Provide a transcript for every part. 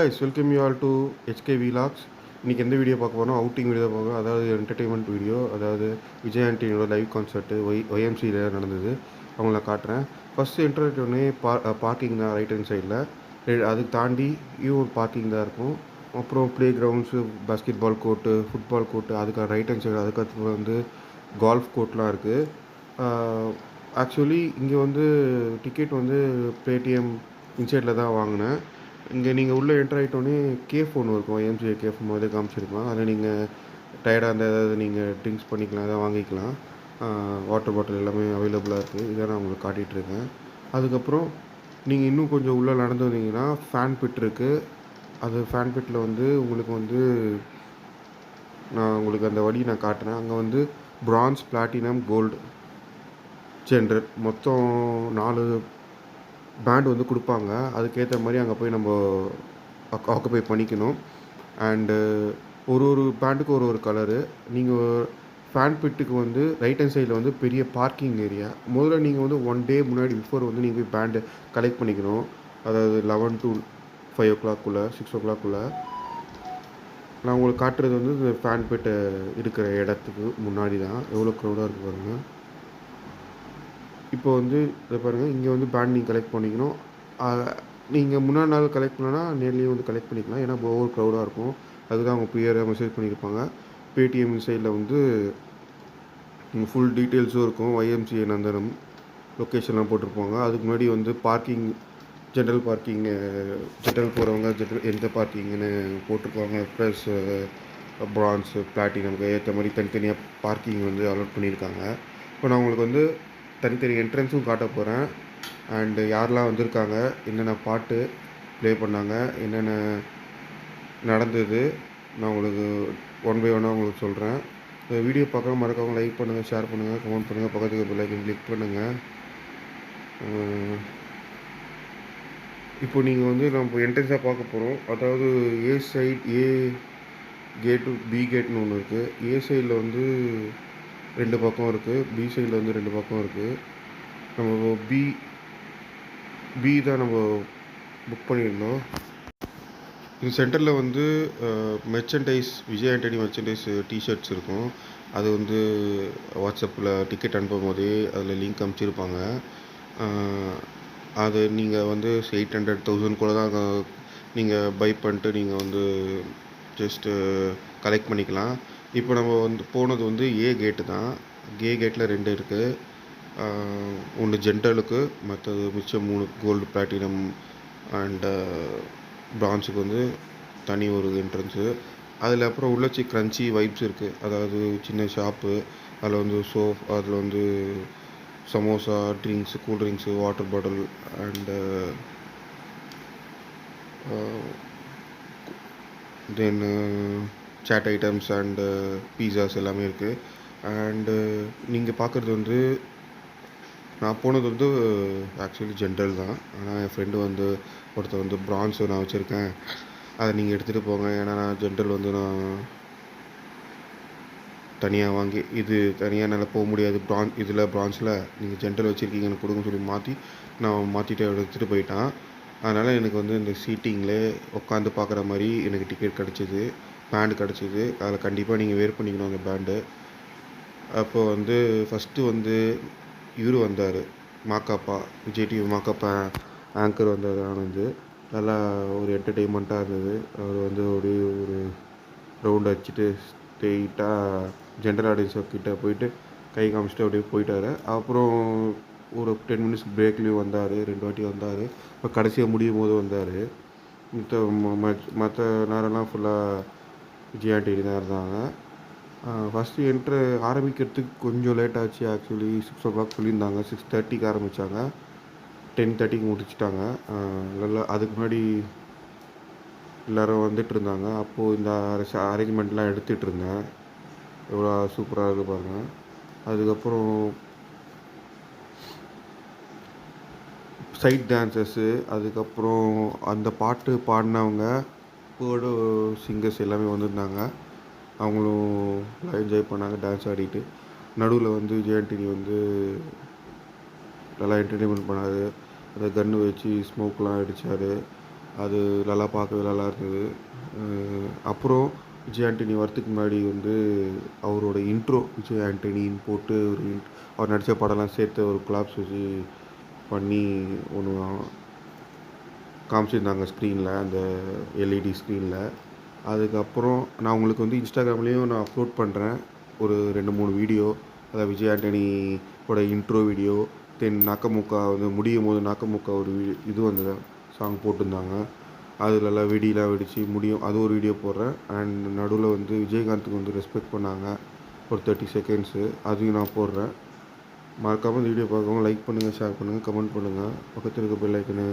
guys, welcome you all to HK Vlogs. இன்றைக்கி எந்த video பார்க்க போகிறோம், அவுட்டிங் வீடியோ பார்க்க, அதாவது என்டர்டெயின்மெண்ட் வீடியோ. அதாவது விஜய் ஆண்டனியோட லைவ் கான்சர்ட்டு ஒய்எம்சியில் நடந்தது. அவங்கள காட்டுறேன். ஃபஸ்ட்டு இன்டர்வியூனே பார்க்கிங் தான் ரைட் ஹேண்ட் சைடில். அதுக்கு தாண்டி பார்க்கிங் தான் இருக்கும். அப்புறம் play grounds, basketball court, football court, அதுக்கு ரைட் ஹேண்ட் சைடு அதுக்கடுத்து வந்து கால்ஃப் கோர்ட்லாம் இருக்குது. ஆக்சுவலி இங்கே வந்து டிக்கெட் வந்து பேடிஎம் இன்சைடில் தான் வாங்கினேன். இங்கே நீங்கள் உள்ளே என்ட்ரு ஆகிட்டோன்னே கேஃப் ஒன்று இருக்கும், எம்சிஏ கேஃப் மாதிரி காமிச்சிருக்கலாம். அதில் நீங்கள் டயர்டாக இருந்தால் ஏதாவது நீங்கள் ட்ரிங்க்ஸ் பண்ணிக்கலாம், எதாவது வாங்கிக்கலாம். வாட்டர் பாட்டில் எல்லாமே அவைலபிளாக இருக்குது. இதை நான் உங்களுக்கு காட்டிகிட்ருக்கேன். அதுக்கப்புறம் நீங்கள் இன்னும் கொஞ்சம் உள்ளே நடந்து வந்தீங்கன்னா ஃபேன் பிட் இருக்குது. அது ஃபேன் பிட்டில் வந்து உங்களுக்கு வந்து நான் உங்களுக்கு அந்த வழி நான் காட்டுறேன். அங்கே வந்து பிரான்ஸ், பிளாட்டினம், கோல்டு, ஜென்ரல் மொத்தம் 4 பேண்ட் வந்து கொடுப்பாங்க. அதுக்கேற்ற மாதிரி அங்கே போய் நம்ம ஆக்குபை பண்ணிக்கணும். அண்டு ஒரு பேண்டுக்கு ஒரு கலரு. நீங்கள் ஃபேன் பிட்டுக்கு வந்து ரைட் ஹேண்ட் சைடில் வந்து பெரிய பார்க்கிங் ஏரியா. முதல்ல நீங்கள் வந்து 1 டே முன்னாடி பிஃபோர் வந்து நீங்கள் போய் பேண்டு கலெக்ட் பண்ணிக்கணும். அதாவது 11 to 5 o'clock 6 o'clock. நான் உங்களுக்கு காட்டுறது வந்து இந்த ஃபேன் பிட்டு இருக்கிற இடத்துக்கு முன்னாடி தான். எவ்வளோ க்ரௌடாக இருக்குது பாருங்கள். இப்போ வந்து இதை பாருங்கள், இங்கே வந்து பேண்ட் நீங்கள் கலெக்ட் பண்ணிக்கணும். நீங்கள் முன்னாடி நாள் கலெக்ட் பண்ணனா நேர்லேயே வந்து கலெக்ட் பண்ணிக்கலாம். ஏன்னா ஓவர் க்ரௌடாக இருக்கும். அதுதான் அவங்க ப்ரியராக மெசேஜ் பண்ணியிருப்பாங்க. பேடிஎம் சைடில் வந்து ஃபுல் டீட்டெயில்ஸும் இருக்கும். ஒய்எம்சிஏ நந்தனம் லொக்கேஷன்லாம் போட்டிருப்பாங்க. அதுக்கு முன்னாடி வந்து பார்க்கிங், ஜென்ரல் போகிறவங்க எந்த பார்க்கிங்னு போட்டிருப்பாங்க. ப்ளஸ் பிரான்ஸு, பிளாட்டினமுக்கு ஏற்ற மாதிரி தனித்தனியாக பார்க்கிங் வந்து அலாட் பண்ணியிருக்காங்க. இப்போ நான் உங்களுக்கு வந்து தனித்தனி என்ட்ரன்ஸும் காட்ட போகிறேன். அண்டு யாரெல்லாம் வந்திருக்காங்க, என்னென்ன பாட்டு ப்ளே பண்ணாங்க, என்னென்ன நடந்தது, நான் உங்களுக்கு ஒன் பை ஒன்னாக உங்களுக்கு சொல்கிறேன். இந்த வீடியோ பார்க்க மறக்காம லைக் பண்ணுங்கள், ஷேர் பண்ணுங்கள், கமெண்ட் பண்ணுங்கள், பக்கத்துக்கு பெல் ஐக்கன் கிளிக் பண்ணுங்கள். இப்போ நீங்கள் வந்து நம்ம என்ட்ரன்ஸாக பார்க்க போகிறோம். அதாவது ஏ சைட், ஏ கேட்டு, பி கேட்னு ஒன்று இருக்குது. ஏ சைடில் வந்து 2 பக்கம் இருக்குது. பி சைடில் வந்து 2 பக்கம் இருக்குது. நம்ம பி தான் நம்ம புக் பண்ணியிருந்தோம். இந்த சென்டரில் வந்து merchandise, Vijay Antony merchandise T-shirts இருக்கும். அது வந்து வாட்ஸ்அப்பில் டிக்கெட் அனுப்பும் போதே அதில் லிங்க் அனுப்பிச்சிருப்பாங்க. அது நீங்கள் வந்து 800,000 கூட தான் நீங்கள் பை பண்ணிட்டு நீங்கள் வந்து ஜஸ்ட்டு கலெக்ட் பண்ணிக்கலாம். இப்போ நம்ம வந்து போனது வந்து ஏ கேட்டு தான். ஏ கேட்டில் 2 இருக்குது. ஒன்று ஜென்ரலுக்கு, மற்றது மிச்சம் 3 கோல்டு, பிளாட்டினம் அண்டு பிரான்ஸுக்கு வந்து தனி ஒரு என்ட்ரன்ஸு. அதில் அப்புறம் உள்ளச்சி க்ரன்ச்சி வைப்ஸ் இருக்குது. அதாவது சின்ன ஷாப்பு. அதில் வந்து அதில் வந்து samosa, drinks, cool drinks, water bottle and then chaat items and pizzas எல்லாமே இருக்குது. அண்டு நீங்கள் பார்க்குறது வந்து, நான் போனது வந்து ஆக்சுவலி ஜென்ரல் தான். ஆனால் என் ஃப்ரெண்டு வந்து ஒருத்தர் வந்து பிரான்ஸு நான் வச்சுருக்கேன், அதை நீங்கள் எடுத்துகிட்டு போங்க. ஏன்னா நான் ஜென்ரல் வந்து நான் தனியாக வாங்கி இது தனியாக என்னால் போக முடியாது. இதில் பிரான்ஸில் நீங்கள் ஜென்ரல் வச்சுருக்கீங்க, எனக்கு கொடுங்க சொல்லி நான் மாற்றிட்டு எடுத்துகிட்டு போயிட்டான். அதனால் எனக்கு வந்து இந்த சீட்டிங்கில் உட்காந்து பார்க்குற மாதிரி எனக்கு டிக்கெட் கிடச்சிது, பேண்டு கிடச்சிது. அதில் கண்டிப்பாக நீங்கள் வேர் பண்ணிக்கணும் அந்த பேண்டு. அப்போது வந்து ஃபஸ்ட்டு வந்து இவர் வந்தார், மாக்காப்பா, விஜய் டிவி மாக்காப்பா ஆங்கர் வந்தார், ஆனந்த். நல்லா ஒரு என்டர்டெயின்மெண்ட்டாக இருந்தது. அவர் வந்து ஒரு ரவுண்ட் அடிச்சுட்டு ஸ்ட்ரெயிட்டாக ஜென்ரல் ஆடியன்ஸ் கிட்டே போயிட்டு கை காமிச்சிட்டு அப்படியே போயிட்டார். அப்புறம் ஒரு 10 minutes பிரேக்லேயும் வந்தார், 2 வாட்டி வந்தார். இப்போ கடைசியாக முடியும் போது வந்தார். மற்ற நேரம்லாம் ஃபுல்லாக விஜய் ஆண்டனி தான் இருந்தாங்க. ஃபஸ்ட்டு என்ட்ரு ஆரம்பிக்கிறதுக்கு கொஞ்சம் லேட் ஆச்சு. ஆக்சுவலி 6 o'clock சொல்லியிருந்தாங்க. 6:30க்கு ஆரம்பித்தாங்க, 10:30க்கு முடிச்சிட்டாங்க. நல்லா அதுக்கு முன்னாடி எல்லோரும் வந்துட்டு இருந்தாங்க. அப்போது இந்த அரேஞ்ச்மெண்ட்லாம் எடுத்துகிட்டு இருந்தேன். எவ்வளோ சூப்பராக இருக்குது பாருங்கள். அதுக்கப்புறம் சைட் டான்சஸ்ஸு, அதுக்கப்புறம் அந்த பாட்டு பாடினவங்க கூட சிங்கர்ஸ் எல்லாமே வந்திருந்தாங்க. அவங்களும் நல்லா என்ஜாய் பண்ணாங்க, டான்ஸ் ஆடிட்டு. நடுவில் வந்து விஜய் ஆண்டனி வந்து நல்லா என்டர்டெயின்மெண்ட் பண்ணார். அந்த கன்று வச்சு ஸ்மோக்லாம் அடித்தார். அது நல்லா பார்க்கவே நல்லா இருந்தது. அப்புறம் விஜய் ஆண்டனி வரத்துக்கு முன்னாடி வந்து அவரோட இன்ட்ரோ விஜய் ஆண்டனின்னு போட்டு ஒரு அவர் நடித்த படம்லாம் சேர்த்து ஒரு கொலாப்ஸ் வச்சு பண்ணி ஒன்று காமிச்சிருந்தாங்க ஸ்க்ரீனில், அந்த எல்இடி ஸ்க்ரீனில். அதுக்கப்புறம் நான் உங்களுக்கு வந்து இன்ஸ்டாகிராம்லேயும் நான் அப்லோட் பண்ணுறேன் ஒரு 2-3 வீடியோ. அதாவது விஜய் ஆண்டனியோட இன்ட்ரோ வீடியோ, தென் நாக்கமுக்கா வந்து முடியும் போது நாக்கமுக்கா ஒரு இது வந்தது சாங் போட்டிருந்தாங்க. அதுலலாம் வெடிலாம் வெடித்து முடியும், அது ஒரு வீடியோ போடுறேன். அண்ட் நடுவில் வந்து விஜயகாந்துக்கு வந்து ரெஸ்பெக்ட் பண்ணாங்க ஒரு 30 செகண்ட்ஸு, அதையும் நான் போடுறேன். மறக்காமல் இந்த வீடியோ பார்க்கவும் லைக் பண்ணுங்கள், ஷேர் பண்ணுங்கள், கமெண்ட் பண்ணுங்கள். பக்கத்தில் இருக்க பெல் ஐக்கனை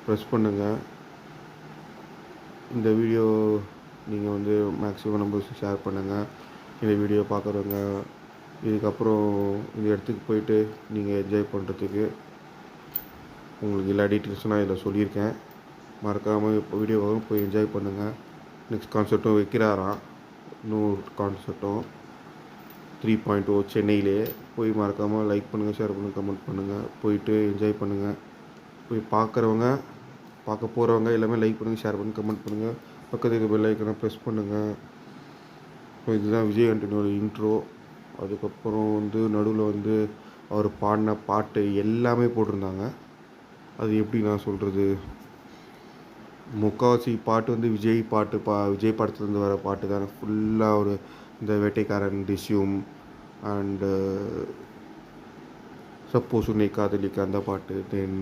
ப்ரெஸ் பண்ணுங்கள். இந்த வீடியோ நீங்கள் வந்து மேக்ஸிமம் நம்பர்ஸுக்கு ஷேர் பண்ணுங்கள். இந்த வீடியோ பார்க்குறவங்க இதுக்கப்புறம் இந்த இடத்துக்கு போயிட்டு நீங்கள் என்ஜாய் பண்ணுறதுக்கு உங்களுக்கு எல்லா டீட்டெயில்ஸும் நான் இதில் சொல்லியிருக்கேன். மறக்காமல் இப்போ வீடியோவாகவும் போய் என்ஜாய் பண்ணுங்கள். நெக்ஸ்ட் கான்சர்ட்டும் வைக்கிறாராம், இன்னும் கான்சர்ட்டும் 3.0 சென்னையிலே. போய் மறக்காமல் லைக் பண்ணுங்கள், ஷேர் பண்ணுங்கள், கமெண்ட் பண்ணுங்கள். போயிட்டு என்ஜாய் பண்ணுங்கள். போய் பார்க்குறவங்க பார்க்க போகிறவங்க எல்லாமே லைக் பண்ணுங்கள், ஷேர் பண்ணுங்கள், கமெண்ட் பண்ணுங்கள். பக்கத்துக்கு பெல் ஐக்கனை ப்ரெஸ் பண்ணுங்கள். இப்போ இதுதான் விஜய் ஆண்டனியோட இன்ட்ரோ. அதுக்கப்புறம் வந்து நடுவில் வந்து அவர் பாடின பாட்டு எல்லாமே போட்டிருந்தாங்க. அது எப்படி நான் சொல்கிறது, முக்கால்வாசி பாட்டு வந்து விஜய் பாட்டு, விஜய் படத்துலேருந்து வர பாட்டு தானே ஃபுல்லாக. ஒரு இந்த வேட்டைக்காரன், டிஷ்யூம் அண்டு சப்போஸ் உன்னை காதலிக்க அந்த பாட்டு, தென்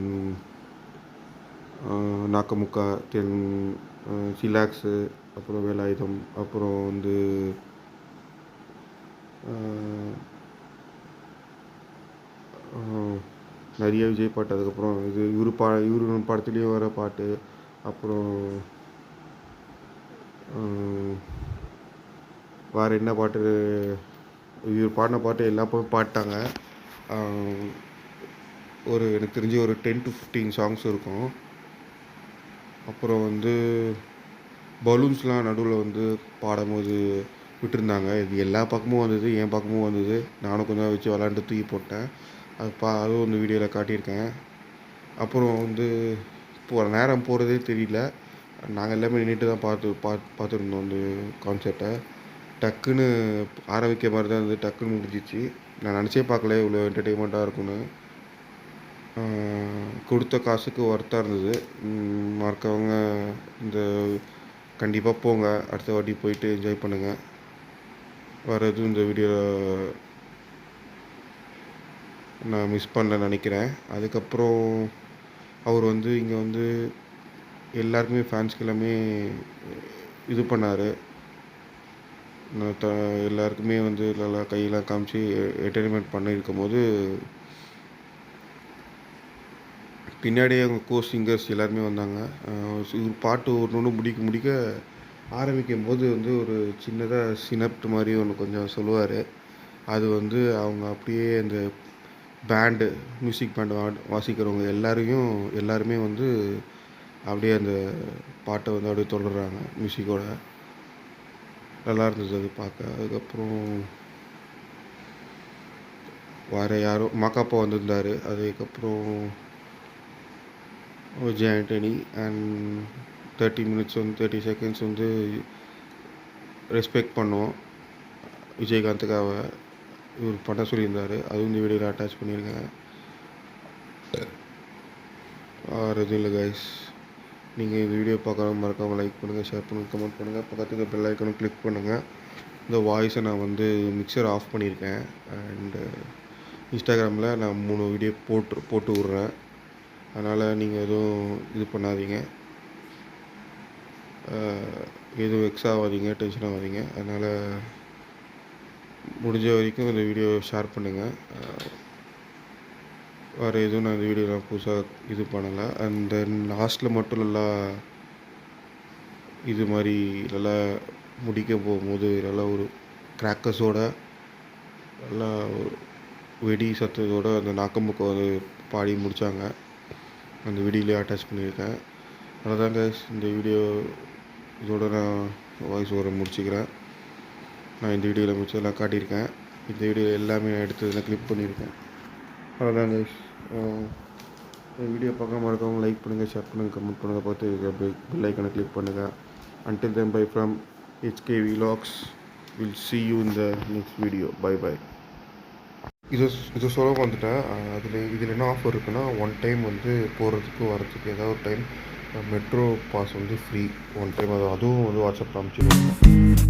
நாக்கமுக்கா, தென் சிலாக்ஸு, அப்புறம் வேலாயுதம், அப்புறம் வந்து நிறைய விஜய் பாட்டு. அதுக்கப்புறம் இது இவரு படத்துலேயும் வர பாட்டு. அப்புறம் வேறு என்ன பாட்டு, இவர் பாடின பாட்டு எல்லா பாட்டும் பாடிட்டாங்க. ஒரு எனக்கு தெரிஞ்சு ஒரு 10 to 15 சாங்ஸ் இருக்கும். அப்புறம் வந்து பலூன்ஸ்லாம் நடுவில் வந்து பாடும்போது விட்டுருந்தாங்க. இது எல்லா பக்கமும் வந்தது, என் பக்கமும் வந்தது. நானும் கொஞ்சம் வச்சு விளாண்டு தூக்கி போட்டேன். அதுவும் இந்த வீடியோவில் காட்டியிருக்கேன். அப்புறம் வந்து இப்போ நேரம் போகிறதே தெரியல. நாங்கள் எல்லாமே நின்றுட்டு தான் பார்த்துருந்தோம் அந்த கான்செர்ட்டை. டக்குன்னு ஆரம்பிக்க மாதிரி தான் இருந்தது, டக்குன்னு முடிஞ்சிச்சு. நான் நினச்சே பார்க்கல இவ்வளோ என்டர்டெயின்மெண்ட்டாக இருக்குன்னு. கொடுத்த காசுக்கு ஒர்த்தாக இருந்தது. மறக்கவங்க இந்த கண்டிப்பாக போங்க, அடுத்த வாட்டி போயிட்டு என்ஜாய் பண்ணுங்கள். வேறு எதுவும் இந்த வீடியோவில் நான் மிஸ் பண்ணலன்னு நினைக்கிறேன். அதுக்கப்புறம் அவர் வந்து இங்கே வந்து எல்லாருக்குமே ஃபேன்ஸ்க்கு எல்லாமே இது பண்ணார். எல்லாருக்குமே வந்து நல்லா கையெல்லாம் காமிச்சு என்டர்டெயின்மெண்ட் பண்ணியிருக்கும் போது பின்னாடியே அவங்க சிங்கர்ஸ் எல்லாருமே வந்தாங்க. பாட்டு ஒன்று முடிக்க ஆரம்பிக்கும் போது வந்து ஒரு சின்னதாக சினப்ட் மாதிரி ஒன்று கொஞ்சம் சொல்லுவார். அது வந்து அவங்க அப்படியே அந்த மியூசிக் பேண்டு வாசிக்கிறவங்க எல்லாருமே வந்து அப்படியே அந்த பாட்டை வந்து அப்படியே தொடர்றாங்க மியூசிக்கோட. நல்லா இருந்தது அது பார்க்க. அதுக்கப்புறம் வேறு யாரோ மாக்காப்பா வந்திருந்தார். அதுக்கப்புறம் விஜய் ஆண்டனி அண்ட் 30 செகண்ட்ஸ் வந்து ரெஸ்பெக்ட் பண்ணோம் விஜயகாந்துக்காக இவர் பண்ண சொல்லியிருந்தார். அதுவும் இந்த வீடியோவில் அட்டாச் பண்ணியிருக்கேன். வேறு எதுவும் இல்லை கைஸ். நீங்கள் இந்த வீடியோ பார்க்காம மறக்காமல் லைக் பண்ணுங்கள், ஷேர் பண்ணுங்கள், கமெண்ட் பண்ணுங்கள். பக்கத்துக்கு பெல் ஐக்கனும் கிளிக் பண்ணுங்கள். இந்த வாய்ஸை நான் வந்து மிக்சர் ஆஃப் பண்ணியிருக்கேன். அண்டு இன்ஸ்டாகிராமில் நான் 3 வீடியோ போட்டு விட்றேன். அதனால் நீங்கள் எதுவும் இது பண்ணாதீங்க, எதுவும் வெக்ஸ் ஆகாதீங்க, டென்ஷன் ஆகாதீங்க. அதனால் முடிஞ்ச வரைக்கும் இந்த வீடியோ ஷேர் பண்ணுங்கள். வேறு எதுவும் நான் இந்த வீடியோவில் புதுசாக இது பண்ணலை. அண்ட் தென் லாஸ்ட்டில் மட்டும் நல்லா இது மாதிரி நல்லா முடிக்க போகும்போது நல்லா ஒரு கிராக்கர்ஸோட நல்லா வெடி சத்தத்தோடு அந்த நாக்கமுக்க வந்து பாடி முடித்தாங்க. அந்த வீடியோலேயே அட்டாச் பண்ணியிருக்கேன். அவ்வளோதான் கைஸ், இந்த வீடியோ இதோட நான் வாய்ஸ் ஓவரை முடிச்சுக்கிறேன். நான் இந்த வீடியோவில் மிச்சம் காட்டியிருக்கேன். இந்த வீடியோ எல்லாமே எடுத்து கிளிக் பண்ணியிருக்கேன். அவ்வளோதான் கைஸ். வீடியோ பார்க்காம இருக்கவங்க லைக் பண்ணுங்கள், ஷேர் பண்ணுங்கள், கமெண்ட் பண்ணுங்கள், பார்த்து பெல் ஐக்கனை கிளிக் பண்ணுங்கள். Until then, bye from HK Vlogs. We'll see you in the next video. Bye bye. இது சொல்ல வந்துட்டேன். இதில் என்ன ஆஃபர் இருக்குன்னா, ஒன் டைம் வந்து போகிறதுக்கு வரதுக்கு ஏதாவது ஒரு டைம் மெட்ரோ பாஸ் வந்து ஃப்ரீ. ஒன் டைம் அதுவும் வந்து வாட்ஸ்அப்பில் அனுப்பிச்சிடுவோம்.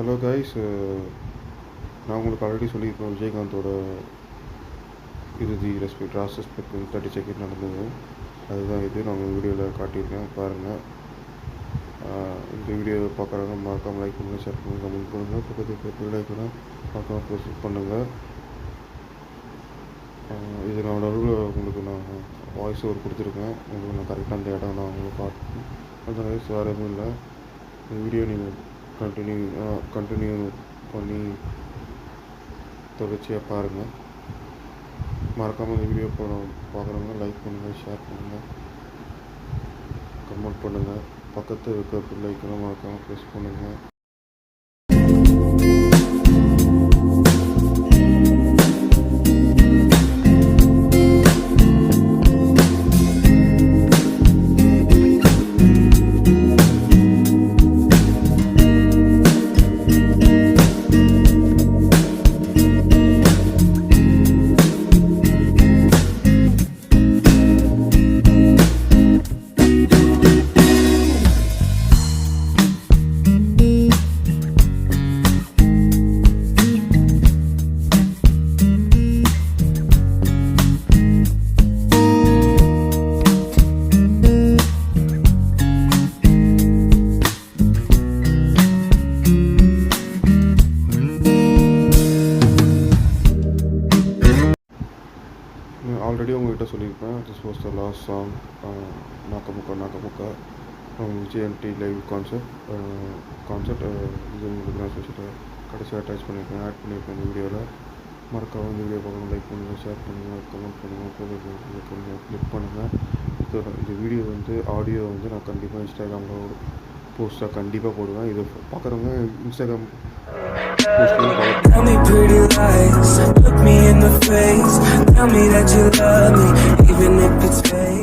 ஹலோ கைஸ், நான் உங்களுக்கு ஆல்ரெடி சொல்லியிருப்பேன் விஜயகாந்தோட இறுதி ரெஸ்பெக்ட் 30 செகண்ட் நடந்தது. அதுதான் இது நான் உங்கள் வீடியோவில் காட்டியிருக்கேன், பாருங்கள். இந்த வீடியோ பார்க்குறவங்க மறக்காமல் லைக் பண்ணுங்கள், ஷேர் பண்ணுங்கள், கமெண்ட் பண்ணுங்கள், பக்கத்துக்கு பெல் ஐக்கனை மறக்காமல் ப்ரெஸ் பண்ணுங்கள். இது நான் நடுவில் உங்களுக்கு நான் வாய்ஸ் ஓவர் கொடுத்துருக்கேன். உங்களுக்கு நான் கரெக்டாக அந்த இடம் நான் உங்களுக்கு காட்டணும். அந்த வயசு வேறு எதுவும் இல்லை. இந்த வீடியோ நீங்கள் கண்டினியூ பண்ணி தொடர்ச்சியாக பாருங்கள். மறக்காமல் இந்த வீடியோ பார்க்குறவங்க லைக் பண்ணுங்கள், ஷேர் பண்ணுங்கள், கமெண்ட் பண்ணுங்கள். பக்கத்தில் இருக்க பெல் ஐக்கனை மறக்காமல் ப்ரெஸ் பண்ணுங்கள். ஆல்ரெடி உங்ககிட்ட சொல்லியிருப்பேன். This was the last song, Nakkamukka Nakkamukka Vijay Antony live concert. இது உங்களுக்கு நான் சொல்லிட்டு கடைசியாக அட்டாச் பண்ணியிருக்கேன், ஆட் பண்ணியிருக்கேன் இந்த வீடியோவில். மறக்காம இந்த வீடியோ பார்க்கணும், லைக் பண்ணுங்கள், ஷேர் பண்ணுங்கள், கமெண்ட் பண்ணுங்கள், கிளிக் பண்ணுங்கள். இந்த வீடியோ வந்து ஆடியோ வந்து நான் கண்டிப்பாக இன்ஸ்டாகிராமில் போஸ்ட்டாக கண்டிப்பாக போடுவேன். இது பார்க்குறவங்க Instagram Tell me pretty lies, look me in the face. Tell me that you love me, even if it's fake.